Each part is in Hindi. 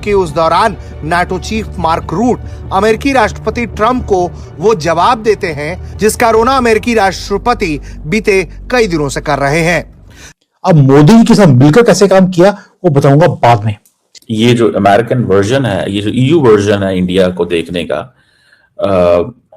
जबकि उस दौरान नाटो चीफ मार्क रूट अमेरिकी राष्ट्रपति ट्रंप को वो जवाब देते हैं जिसका रोना अमेरिकी राष्ट्रपति बीते कई दिनों से कर रहे हैं। अब मोदी जी के साथ मिलकर कैसे काम किया वो बताऊंगा बाद में। ये जो अमेरिकन वर्जन है, ये जो ईयू वर्जन है इंडिया को देखने का,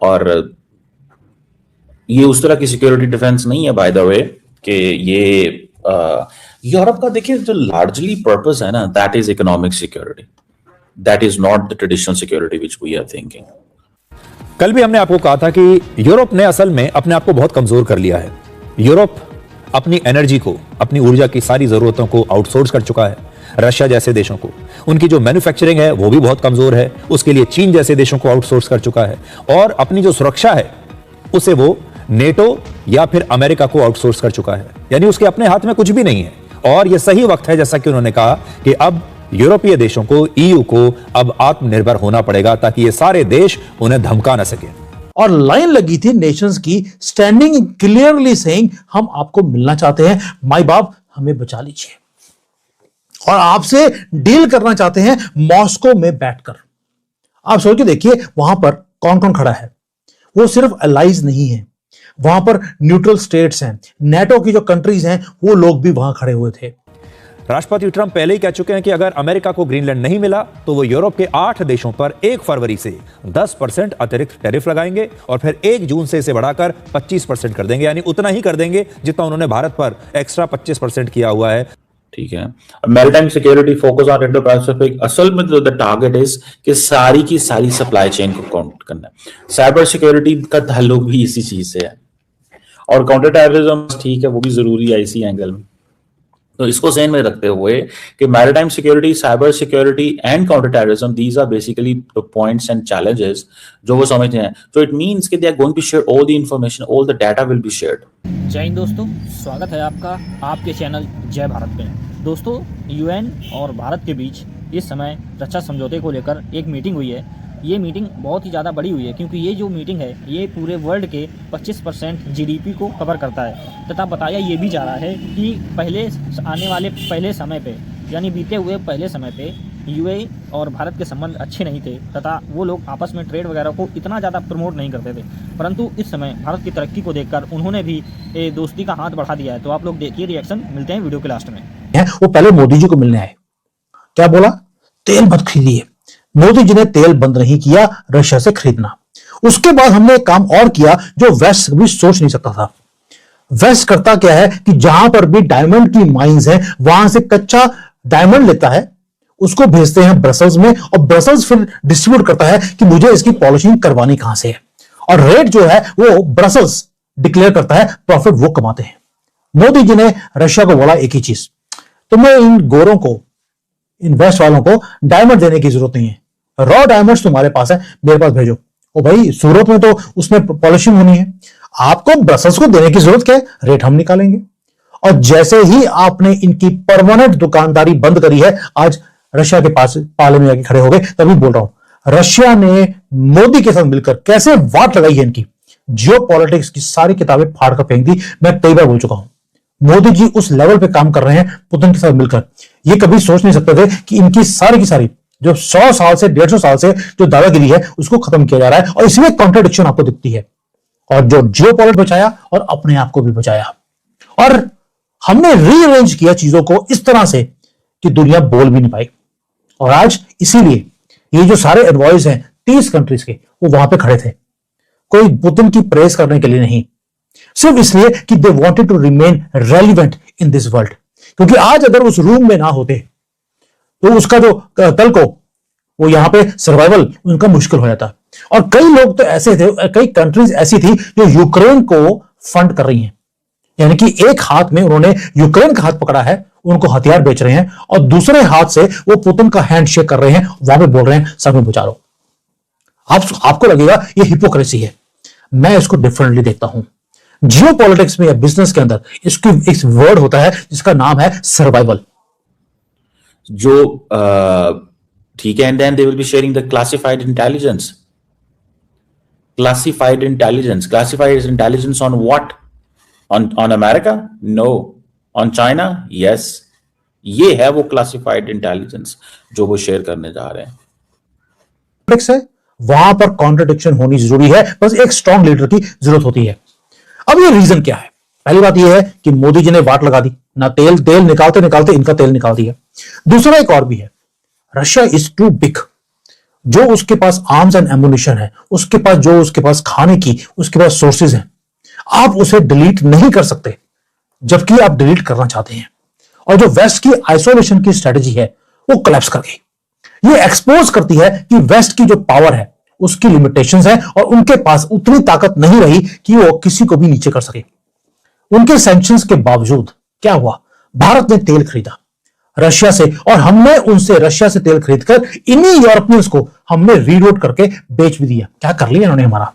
और ये उस तरह की सिक्योरिटी डिफेंस नहीं है बाय द वे कि ये यूरोप का देखिए जो लार्जली पर्पस है ना, that is economic security, that is not the traditional security which we are thinking. कल भी हमने आपको कहा था कि यूरोप ने असल में अपने आप को बहुत कमजोर कर लिया है। यूरोप अपनी एनर्जी को, अपनी ऊर्जा की सारी जरूरतों को आउटसोर्स कर चुका है रशिया जैसे देशों को। उनकी जो मैन्युफैक्चरिंग है वो भी बहुत कमजोर है, उसके लिए चीन जैसे देशों को आउटसोर्स कर चुका है। और अपनी जो सुरक्षा है उसे वो नेटो या फिर अमेरिका को आउटसोर्स कर चुका है, यानी उसके अपने हाथ में कुछ भी नहीं है। और यह सही वक्त है, जैसा कि उन्होंने कहा, कि अब यूरोपीय देशों को, ईयू को अब आत्मनिर्भर होना पड़ेगा ताकि ये सारे देश उन्हें धमका न सके। और लाइन लगी थी नेशंस की, स्टैंडिंग क्लियरली सेइंग हम आपको मिलना चाहते हैं, माई बाप हमें बचा लीजिए, और आपसे डील करना चाहते हैं मॉस्को में बैठकर। आप सोच के देखिए वहां पर कौन कौन खड़ा है। वो सिर्फ अलाइज नहीं है, वहां पर न्यूट्रल स्टेट्स हैं, नेटो की जो कंट्रीज हैं वो लोग भी वहां खड़े हुए थे। राष्ट्रपति ट्रंप पहले ही कह चुके हैं कि अगर अमेरिका को ग्रीनलैंड नहीं मिला तो वो यूरोप के 8 देशों पर 1 फरवरी से 10% अतिरिक्त टैरिफ लगाएंगे और फिर 1 जून से इसे बढ़ाकर 25% कर देंगे, यानी उतना ही कर देंगे जितना उन्होंने भारत पर एक्स्ट्रा 25% किया हुआ है। ठीक है, maritime security focus on Indo Pacific, असल में द टारगेट इज कि सारी की सारी सप्लाई चेन को काउंट करना है। साइबर सिक्योरिटी का ताल्लुक भी इसी चीज से है, और काउंटर टेररिज्म ठीक है वो भी जरूरी है इसी एंगल में। तो इसको ज़हन में रखते हुए कि maritime security, cyber security and counter terrorism, these are basically the points and challenges जो वो समझते हैं। तो इट मींस कि they are going to share all the information, all the data will be shared. Jai Hind दोस्तों, स्वागत है आपका आपके चैनल जय भारत में। दोस्तों, यूएन और भारत के बीच इस समय रक्षा समझौते को लेकर एक मीटिंग हुई है। ये मीटिंग बहुत ही ज़्यादा बड़ी हुई है क्योंकि ये जो मीटिंग है ये पूरे वर्ल्ड के 25% जीडीपी को कवर करता है, तथा बताया ये भी जा रहा है कि आने वाले पहले समय पे, यानी बीते हुए पहले समय पे यूएई और भारत के संबंध अच्छे नहीं थे तथा वो लोग आपस में ट्रेड वगैरह को इतना ज़्यादा प्रमोट नहीं करते थे, परंतु इस समय भारत की तरक्की को देखकर उन्होंने भी दोस्ती का हाथ बढ़ा दिया है। तो आप लोग देखिए रिएक्शन, मिलते हैं वीडियो के लास्ट में। वो पहले मोदी जी को मिलने आए, क्या बोला? तेल मत खरीदिए। मोदी जी ने तेल बंद नहीं किया रशिया से खरीदना। उसके बाद हमने एक काम और किया जो वेस्ट भी सोच नहीं सकता था। वेस्ट करता क्या है कि जहां पर भी डायमंड की माइंस है वहां से कच्चा डायमंड लेता है, उसको भेजते हैं ब्रसल्स में, और ब्रसल्स फिर डिस्ट्रीब्यूट करता है कि मुझे इसकी पॉलिशिंग करवानी कहां से है, और रेट जो है वो ब्रसल्स डिक्लेयर करता है, प्रॉफिट वो कमाते हैं। मोदी जी ने रशिया को बोला एक ही चीज, तुम्हें इन गोरों को, इन वेस्ट वालों को डायमंड देने की जरूरत नहीं है, रॉ डायमंड्स तुम्हारे पास है, मेरे पास भेजो। ओ भाई, सूरत में तो उसमें पॉलिशिंग होनी है, आपको ब्रसल्स को देने की जरूरत क्या है, रेट हम निकालेंगे। और जैसे ही आपने इनकी परमानेंट दुकानदारी बंद करी है, आज रशिया के पास पाले में आके खड़े हो गए। तभी बोल रहा हूं, रशिया ने मोदी के साथ मिलकर कैसे वाट लगाई है इनकी, जियो पॉलिटिक्स की सारी किताबें फाड़ कर फेंक दी। मैं कई बार बोल चुका हूं, मोदी जी उस लेवल पे काम कर रहे हैं पुतिन के साथ मिलकर। ये कभी सोच नहीं सकते थे कि इनकी सारी की सारी जो 100 साल से 150 साल से जो दादागिरी है उसको खत्म किया जा रहा है, और इसमें कॉन्ट्रडिक्शन आपको दिखती है। और जो जियो पॉलिटिक्स बचाया और अपने आप को भी बचाया, और हमने रीअरेंज किया चीजों को इस तरह से कि दुनिया बोल भी नहीं पाई। और आज इसीलिए ये जो सारे एडवाइस हैं 30 कंट्रीज के, वो वहां पे खड़े थे, कोई पुतिन की प्रेस करने के लिए नहीं, सिर्फ इसलिए कि they wanted to remain relevant in this world. क्योंकि आज अगर उस रूम में ना होते तो उसका जो कल को वो यहां पे सर्वाइवल उनका मुश्किल हो जाता। और कई लोग तो ऐसे थे, कई कंट्रीज ऐसी थी जो यूक्रेन को फंड कर रही हैं, यानी कि एक हाथ में उन्होंने यूक्रेन का हाथ पकड़ा है, उनको हथियार बेच रहे हैं, और दूसरे हाथ से वो पुतिन का हैंड शेक कर रहे हैं, वहां पे बोल रहे हैं सब में बचा लो। आपको लगेगा ये हिपोक्रेसी है, मैं इसको डिफरेंटली देखता हूं। जियो पॉलिटिक्स में या बिजनेस के अंदर इसकी एक वर्ड होता है जिसका नाम है सर्वाइवल। जो ठीक है, and then they will be sharing the classified intelligence on what? on America? No. On China? Yes. ये है वो क्लासिफाइड इंटेलिजेंस जो वो शेयर करने जा रहे हैं। है वहां पर कॉन्ट्रडिक्शन होनी जरूरी है, बस एक स्ट्रॉन्ग लीडर की जरूरत होती है। अब ये रीजन क्या है? पहली बात यह है कि मोदी जी ने वाट लगा दी ना, तेल निकालते निकालते इनका तेल निकाल दिया। दूसरा एक और भी है, रशिया इज टू बिग। जो उसके पास आर्म्स एंड एमुनिशन है, उसके पास खाने की उसके पास सोर्सेज हैं, आप उसे डिलीट नहीं कर सकते, जबकि आप डिलीट करना चाहते हैं। और जो वेस्ट की आइसोलेशन की स्ट्रेटेजी है वो कोलैप्स कर गई। ये एक्सपोज करती है कि वेस्ट की जो पावर है उसकी लिमिटेशंस है और उनके पास उतनी ताकत नहीं रही कि वो किसी को भी नीचे कर सके। उनके सैंक्शंस के बावजूद क्या हुआ? भारत ने तेल खरीदा रशिया से, और हमने उनसे रशिया से तेल खरीदकर इन्हीं यूरोपियंस को हमने रीलोड करके बेच भी दिया। क्या कर लिया इन्होंने हमारा?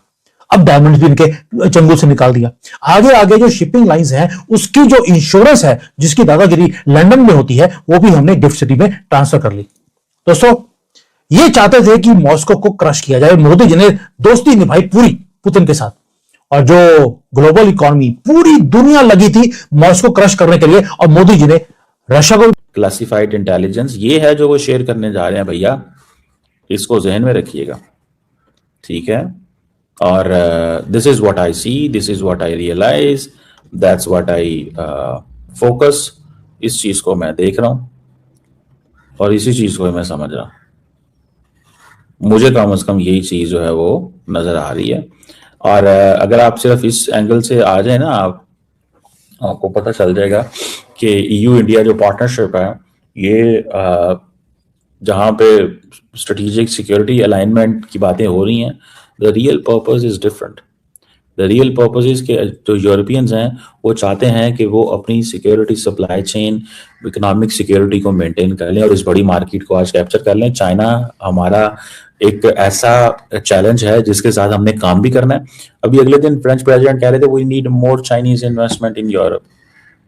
अब डायमंड भी इनके चंगुल से निकाल दिया। आगे आगे जो शिपिंग लाइंस हैं उसकी जो इंश्योरेंस है, जिसकी दादागिरी लंदन में होती है, वो भी हमने गिफ्ट सिटी में ट्रांसफर कर ली। दोस्तों, ये चाहते थे कि मॉस्को को क्रश किया जाए। मोदी जी ने दोस्ती निभाई पूरी पुतिन के साथ, और जो ग्लोबल इकोनॉमी पूरी दुनिया लगी थी मॉस्को क्रश करने के लिए, और मोदी जी ने रशिया को क्लासिफाइड इंटेलिजेंस ये है जो वो शेयर करने जा रहे हैं भैया, इसको जहन में रखिएगा, ठीक है। और this is what I see, this is what I realise, that's what I focus. इस चीज को मैं देख रहा हूं और इसी चीज को मैं समझ रहा हूं। मुझे कम से कम यही चीज जो है वो नजर आ रही है। और अगर आप सिर्फ इस एंगल से आ जाए ना, आपको पता चल जाएगा कि EU इंडिया जो पार्टनरशिप है, ये जहाँ पे स्ट्रेटेजिक सिक्योरिटी अलाइनमेंट की बातें हो रही हैं, the real purpose is different. The real purpose is के जो यूरोपियंस हैं वो चाहते हैं कि वो अपनी security, supply chain, economic security को मेंटेन कर लें और इस बड़ी मार्केट को आज कैप्चर कर लें। चाइना हमारा एक ऐसा चैलेंज है जिसके साथ हमने काम भी करना है। अभी अगले दिन फ्रेंच प्रेसिडेंट कह रहे थे we need more Chinese investment in Europe.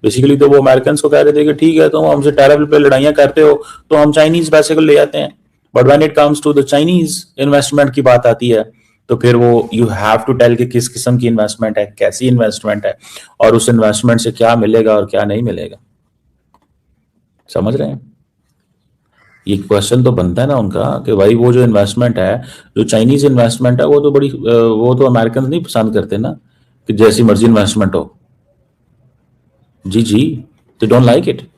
Basically तो वो अमेरिकन को कह रहे थे कि ठीक है तुम हमसे टैरिफ पे लड़ाइयां करते हो तो हम चाइनीज पैसे को ले आते हैं, but when it comes to the Chinese investment की बात आती है तो फिर वो यू हैव टू टेल कि किस किस्म की इन्वेस्टमेंट है, कैसी इन्वेस्टमेंट है और उस इन्वेस्टमेंट से क्या मिलेगा और क्या नहीं मिलेगा। समझ रहे हैं? ये क्वेश्चन तो बनता है ना उनका कि भाई वो जो इन्वेस्टमेंट है, जो चाइनीज इन्वेस्टमेंट है, वो तो अमेरिकन नहीं पसंद करते ना कि जैसी मर्जी इन्वेस्टमेंट हो। जी दे डोंट लाइक इट।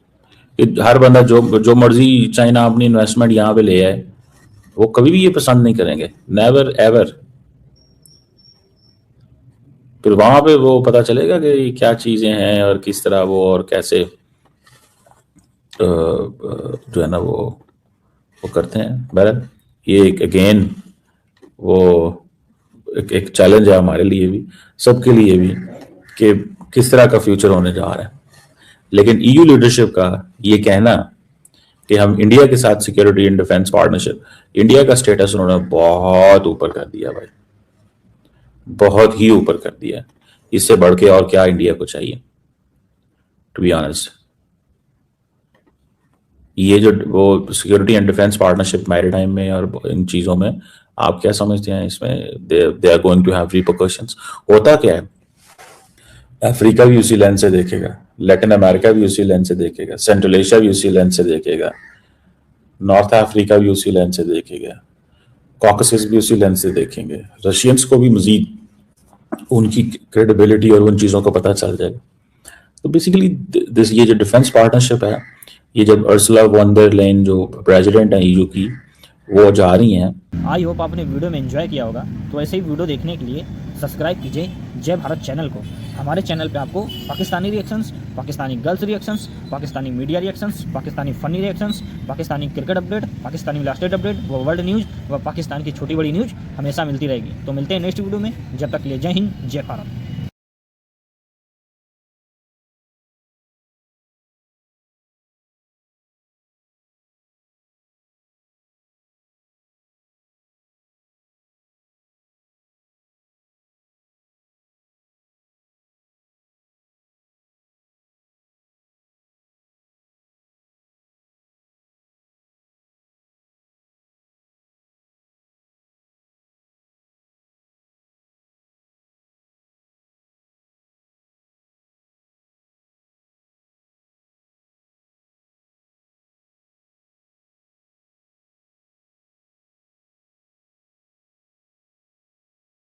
हर बंदा जो मर्जी चाइना अपनी इन्वेस्टमेंट यहाँ पे ले आए, वो कभी भी ये पसंद नहीं करेंगे, नेवर एवर। फिर वहां पे वो पता चलेगा कि क्या चीजें हैं और किस तरह वो और कैसे जो है ना वो करते हैं। बहरहाल ये अगेन वो एक चैलेंज है हमारे लिए भी, सबके लिए भी, कि किस तरह का फ्यूचर होने जा रहा है। लेकिन EU लीडरशिप का ये कहना कि हम इंडिया के साथ security and defence partnership, India का स्टेटस उन्होंने बहुत ऊपर कर दिया भाई, बहुत ही ऊपर कर दिया। इससे बढ़ के और क्या इंडिया को चाहिए, टू बी ऑनेस्ट। ये जो वो security and defence partnership maritime में और इन चीजों में आप क्या समझते हैं इसमें? They are going to have repercussions. होता क्या है, अफ्रीका भी उसी लेंस से देखेगा, लैटिन अमेरिका भी उसी लेंस से देखेगा, सेंट्रल एशिया भी उसी लेंस से देखेगा, नॉर्थ अफ्रीका भी उसी लेंस से देखेगा, कॉकसस भी उसी लेंस से देखेंगे। रशियंस को भी मजीद उनकी क्रेडिबिलिटी और उन चीज़ों का पता चल जाएगा। तो बेसिकली ये जो डिफेंस पार्टनरशिप है, ये जब अर्सुला वॉन डर लेyen जो प्रेसिडेंट है EU की, वो जा रही हैं। आई होप आपने वीडियो में एंजॉय किया होगा। तो ऐसे ही वीडियो देखने के लिए सब्सक्राइब कीजिए जय भारत चैनल को। हमारे चैनल पे आपको Pakistani reactions, Pakistani girls reactions, Pakistani media reactions, Pakistani funny reactions, Pakistani cricket update, Pakistani last update, व वर्ल्ड न्यूज़ व पाकिस्तान की छोटी बड़ी न्यूज़ हमेशा मिलती रहेगी। तो मिलते हैं नेक्स्ट वीडियो में, जब तक के लिए जय हिंद जय भारत।